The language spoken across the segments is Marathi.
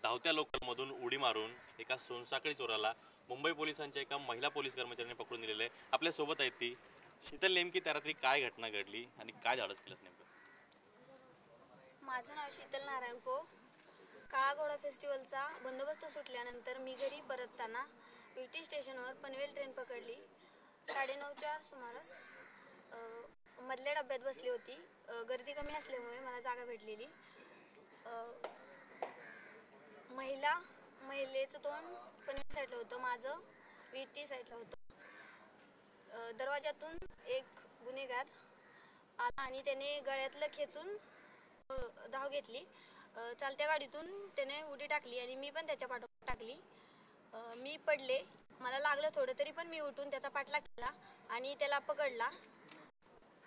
धावत्या लोकांमधून उडी मारून एका सोनसाखळी चोराला मुंबई पोलिसांच्या एका महिला पोलीस कर्मचाऱ्याने पकडून दिलेलं आहे। आपल्या सोबत आहेत ती शीतल। नेमकी त्या रात्री काय घटना घडली आणि काय धाडस केलं नेमकं? माझं नाव शीतल नारायण पो। काळा घोडा फेस्टिवलचा बंदोबस्त सुटल्यानंतर मी घरी परतताना विटी स्टेशनवर पनवेल ट्रेन पकडली। 9:30च्या सुमारास मधल्या डब्यात बसली होती। गर्दी कमी असल्यामुळे मला जागा भेटलेली। महिलेचं तोंड पनवेल साईडला होतं, माझं विटी साईडला होतं। दरवाजातून एक गुन्हेगार आला आणि त्याने गळ्यातलं खेचून धाव घेतली। चालत्या गाडीतून त्याने उडी टाकली आणि मी पण त्याच्या पाठोपाठ टाकली। मी पडले, मला लागलं थोडं, तरी पण मी उठून त्याचा पाठलाग केला आणि त्याला पकडला।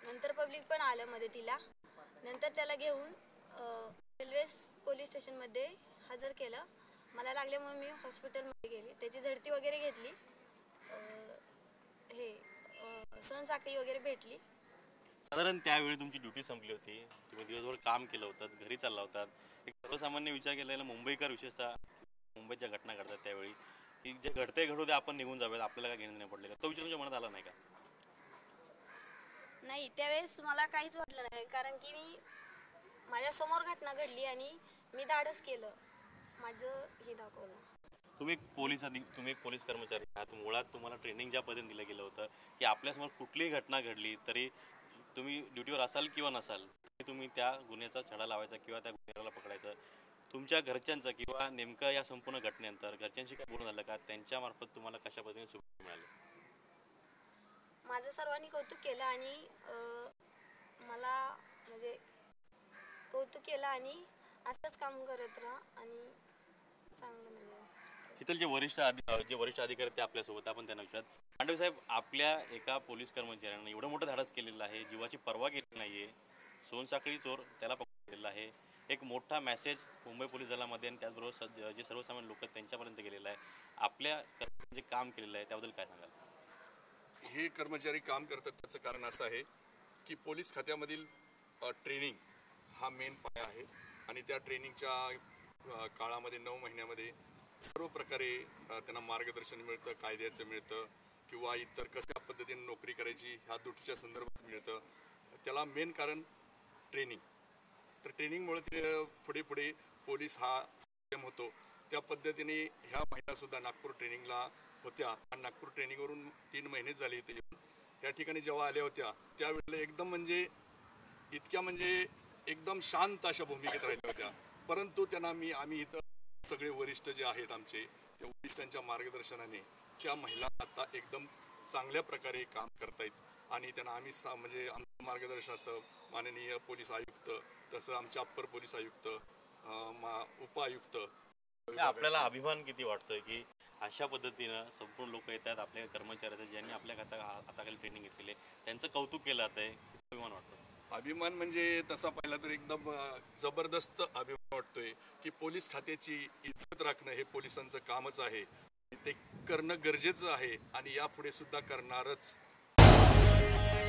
नंतर पब्लिक पण आलं मदतीला। नंतर त्याला घेऊन रेल्वे पोलीस स्टेशनमध्ये हजर केलं। मला लागल्यामुळे मी हॉस्पिटलमध्ये गेले, त्याची झडती वगैरे घेतली, सोनसाखळी वगैरे भेटली। साधारण त्यावेळी तुमची ड्युटी संपली होती, तुम्ही दिवसभर काम केलं होतं, घरी चालला होतात। एक सर्वसामान्य विचार केलेला मुंबईकर, विशेषतः मुंबईच्या घटना घडतात त्यावेळी की जे घडते घडू दे, आपण निघून जाऊयात, आपल्याला काय घेणं नाही पडले का? तो विचार तुमच्या मनात आला नाही का? नाही, त्यावेळेस मला काहीच वाटलं नाही, कारण की माझ्या समोर घटना घडली आणि मी धाडस केलं, माझं हे दाखवलं। तुम्ही एक पोलीस कर्मचारी आहात। मुळात तुम्हाला ट्रेनिंग ज्या पद्धतीने दिलं गेलं होतं की आपल्यासमोर कुठलीही घटना घडली तरी तुम्ही ड्युटीवर असाल किंवा नसाल, तुम्ही त्या गुन्ह्याचा छडा लावायचा किंवा त्या गुन्हेगाराला पकडायचं। तुमच्या घरच्यांचं किंवा नेमकं या संपूर्ण घटनेनंतर घरच्यांशी काय बोलणं झालं का? त्यांच्या मार्फत तुम्हाला कशा पद्धतीने सुविधा मिळाली? माझं सर्वांनी कौतुक केलं आणि मला म्हणजे कौतुक केलं आणि असंच काम करत राहा आणि चांगलं म्हणजे। इथले जे वरिष्ठ अधिकारी ते आपल्यासोबत, आपण त्यांना विचारत। मांडवे साहेब, आपल्या एका पोलीस कर्मचाऱ्यानं एवढं मोठं धाडस केलेलं आहे, जीवाची पर्वा केली नाहीये, सोनसाखळी चोर त्याला पकडलेला आहे, एक मोठा मेसेज मुंबई पोलीस दलामध्ये आणि त्याचबरोबर जे सर्वसामान्य लोक आहेत त्यांच्यापर्यंत गेलेला आहे। आपल्या जे काम केलेलं आहे त्याबद्दल काय सांगाल? हे कर्मचारी काम करतात त्याचं कारण असं आहे की पोलीस खात्यामधील ट्रेनिंग हा मेन पाया आहे आणि त्या ट्रेनिंगच्या काळामध्ये 9 महिन्यामध्ये सर्व प्रकारे त्यांना मार्गदर्शन मिळतं, कायद्याचं मिळतं किंवा इतर कशा पद्धतीने नोकरी करायची ह्या ड्युटीच्या संदर्भात मिळतं। त्याला मेन कारण ट्रेनिंग। तर ट्रेनिंगमुळे ते पुढे पोलीस हा होतो। त्या पद्धतीने ह्या महिलासुद्धा नागपूर ट्रेनिंगला होत्या आणि नागपूर ट्रेनिंगवरून 3 महिने झाले इथे येऊन त्या ठिकाणी जेव्हा आल्या होत्या त्यावेळेला एकदम शांत अशा भूमिकेत राहिल्या होत्या। परंतु त्यांना आम्ही इथं सगळे वरिष्ठ जे आहेत आमचे, त्या वरिष्ठांच्या मार्गदर्शनाने त्या महिला आता एकदम चांगल्या प्रकारे काम करतायत आणि त्यांना आम्ही म्हणजे आमचं मार्गदर्शन असतं। माननीय पोलीस आयुक्त, तसं आमचे अप्पर पोलीस आयुक्त, उपायुक्त। आपल्याला अभिमान किती वाटतोय की अशा पद्धतीनं संपूर्ण लोक येतात, आपल्या कर्मचाऱ्याचं ज्यांनी आपल्या हाताखाली ट्रेनिंग घेतलेली आहे त्यांचं कौतुक केलं जात आहे, अभिमान वाटतो? अभिमान म्हणजे तसा पाहिला तर एकदम जबरदस्त अभिमान वाटतोय की पोलीस खात्याची इज्जत राखणं हे पोलिसांचं कामच आहे, ते करणं गरजेचं आहे आणि यापुढे सुद्धा करणारच।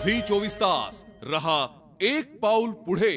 झी 24 तास रहा एक पाऊल पुढे।